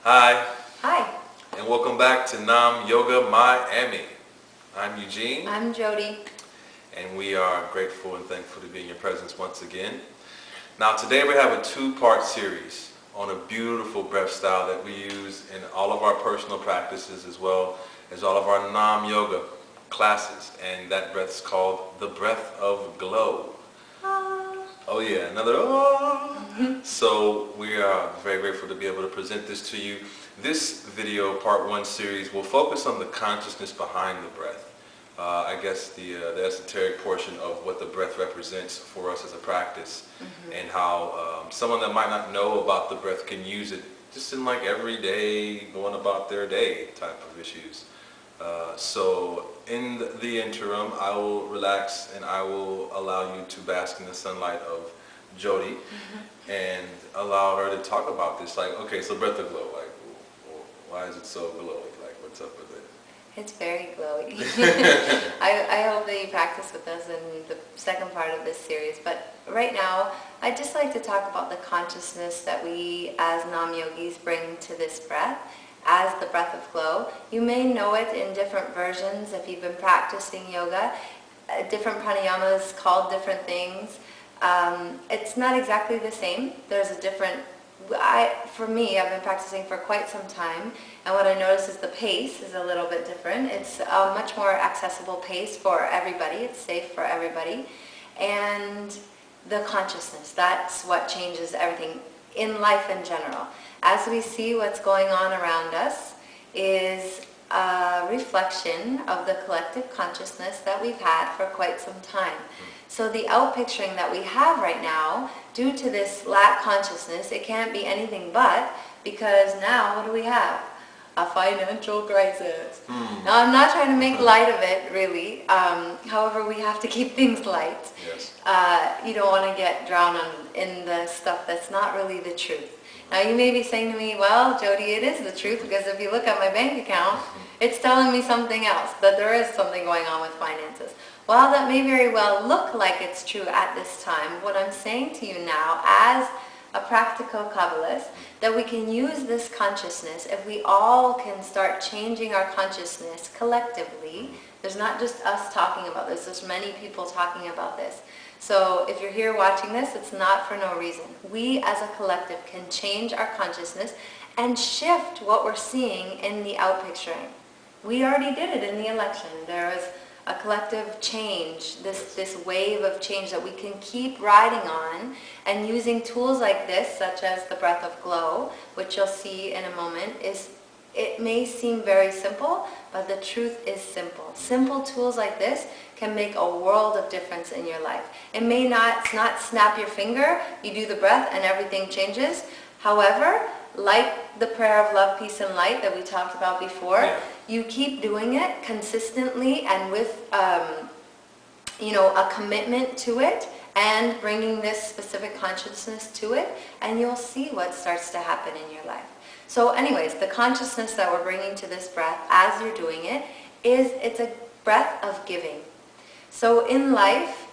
Hi, Hi, and welcome back to Naam Yoga Miami. I'm Eugene, I'm Jodi. and we are grateful and thankful to be in your presence once again. Now today we have a two-part series on a beautiful breath style that we use in all of our personal practices as well as all of our Naam Yoga classes, and that breath is called the breath of glow. Oh yeah, another oh. So we are very grateful to be able to present this to you. This video, part one series, will focus on the consciousness behind the breath. I guess the esoteric portion of what the breath represents for us as a practice, and how someone that might not know about the breath can use it just in like everyday, going about their day type of issues. So in the interim, I will relax and I will allow you to bask in the sunlight of Jodi and allow her to talk about this. Like, okay, so breath of glow, like, why is it so glowy? Like, what's up with it? It's very glowy. I hope that you practice with us in the second part of this series. But right now, I'd just like to talk about the consciousness that we as Naam Yogis bring to this breath as the breath of glow. You may know it in different versions if you've been practicing yoga. Different pranayamas called different things. It's not exactly the same. There's a different... for me, I've been practicing for quite some time, and what I notice is the pace is a little bit different. It's a much more accessible pace for everybody. It's safe for everybody. And the consciousness, that's what changes everything in life in general. As we see what's going on around us is a reflection of the collective consciousness that we've had for quite some time. So the outpicturing that we have right now, due to this lack consciousness, it can't be anything but, because now what do we have? A financial crisis. Now I'm not trying to make light of it, really. However, we have to keep things light. Yes. You don't want to get drowned in the stuff that's not really the truth. Now you may be saying to me, well, Jodi, it is the truth, because if you look at my bank account, it's telling me something else, that there is something going on with finances. While that may very well look like it's true at this time, what I'm saying to you now as a practical Kabbalist, that we can use this consciousness if we all can start changing our consciousness collectively. There's not just us talking about this, there's many people talking about this. So if you're here watching this, it's not for no reason. We as a collective can change our consciousness and shift what we're seeing in the outpicturing. We already did it in the election. There was a collective change, this wave of change that we can keep riding on, and using tools like this, such as the breath of glow, which you'll see in a moment, it may seem very simple, but the truth is simple. Simple tools like this can make a world of difference in your life. It may not snap your finger, you do the breath and everything changes. However, like the prayer of love, peace, and light that we talked about before, you keep doing it consistently and with a commitment to it, and bringing this specific consciousness to it, and you'll see what starts to happen in your life. So anyways, the consciousness that we're bringing to this breath as you're doing it it's a breath of giving. So in life,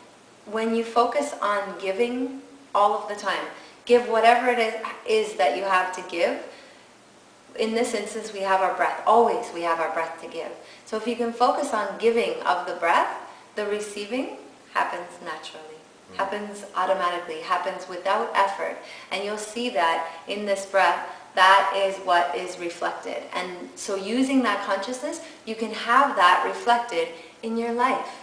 when you focus on giving all of the time, give whatever it is that you have to give. In this instance, we have our breath. Always we have our breath to give. So if you can focus on giving of the breath, the receiving happens naturally, happens automatically, happens without effort. And you'll see that in this breath, that is what is reflected. And so using that consciousness, you can have that reflected in your life.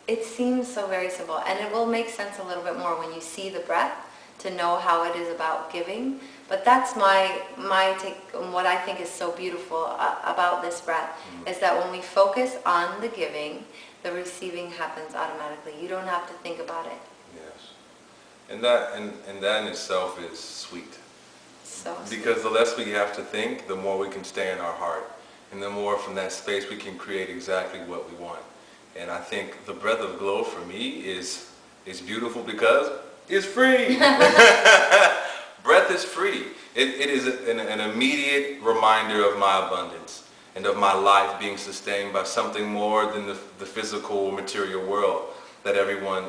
It seems so very simple, and it will make sense a little bit more when you see the breath, to know how it is about giving. But that's my take on what I think is so beautiful about this breath, is that when we focus on the giving, the receiving happens automatically. You don't have to think about it. Yes. And that in itself is sweet. So because the less we have to think, the more we can stay in our heart. And the more from that space we can create exactly what we want. And I think the breath of glow for me is beautiful because it's free. Breath is free. It is an immediate reminder of my abundance and of my life being sustained by something more than the physical material world that everyone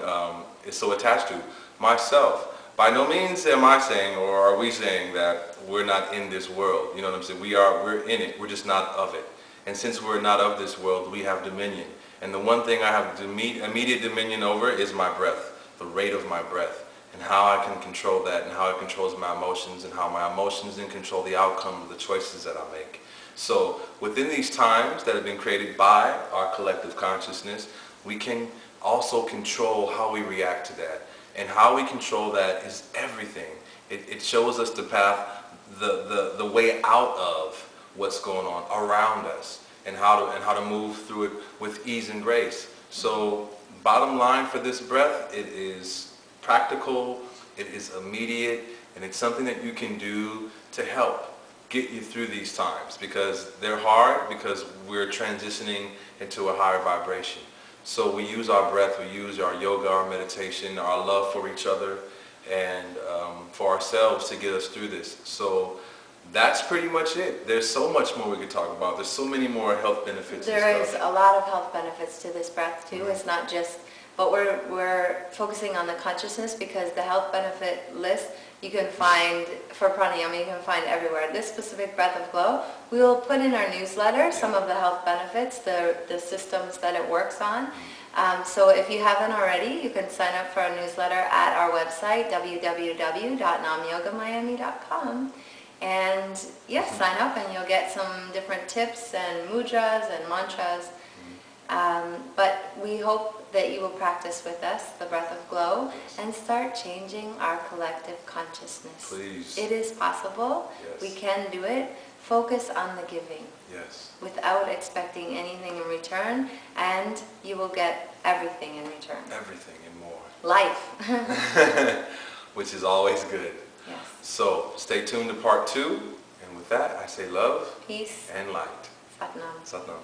is so attached to. Myself, by no means am I saying, or are we saying, that we're not in this world. You know what I'm saying? We're in it. We're just not of it. And since we're not of this world, we have dominion. And the one thing I have immediate dominion over is my breath, the rate of my breath, and how I can control that, and how it controls my emotions, and how my emotions then control the outcome of the choices that I make. So within these times that have been created by our collective consciousness, we can also control how we react to that. And how we control that is everything. It shows us the path, the way out of what's going on around us, and how to move through it with ease and grace. So bottom line for this breath, it is practical, it is immediate, and it's something that you can do to help get you through these times, because they're hard, because we're transitioning into a higher vibration. So we use our breath, we use our yoga, our meditation, our love for each other, and for ourselves to get us through this. So that's pretty much it. There's so much more we could talk about. There's so many more health benefits. There is a lot of health benefits to this breath too. It's not just, but we're focusing on the consciousness, because the health benefit list you can find for pranayama, you can find everywhere. This specific breath of glow, we will put in our newsletter some of the health benefits, the systems that it works on. So if you haven't already, you can sign up for our newsletter at our website, www.naamyogamiami.com. And yes, sign up and you'll get some different tips and mudras and mantras. But we hope that you will practice with us the breath of glow and start changing our collective consciousness. Please. It is possible. Yes. We can do it. Focus on the giving. Yes. Without expecting anything in return, and you will get everything in return. Everything and more. Life. Which is always good. Yes. So stay tuned to part 2. And with that, I say love, Peace, and light. Satnam. Satnam.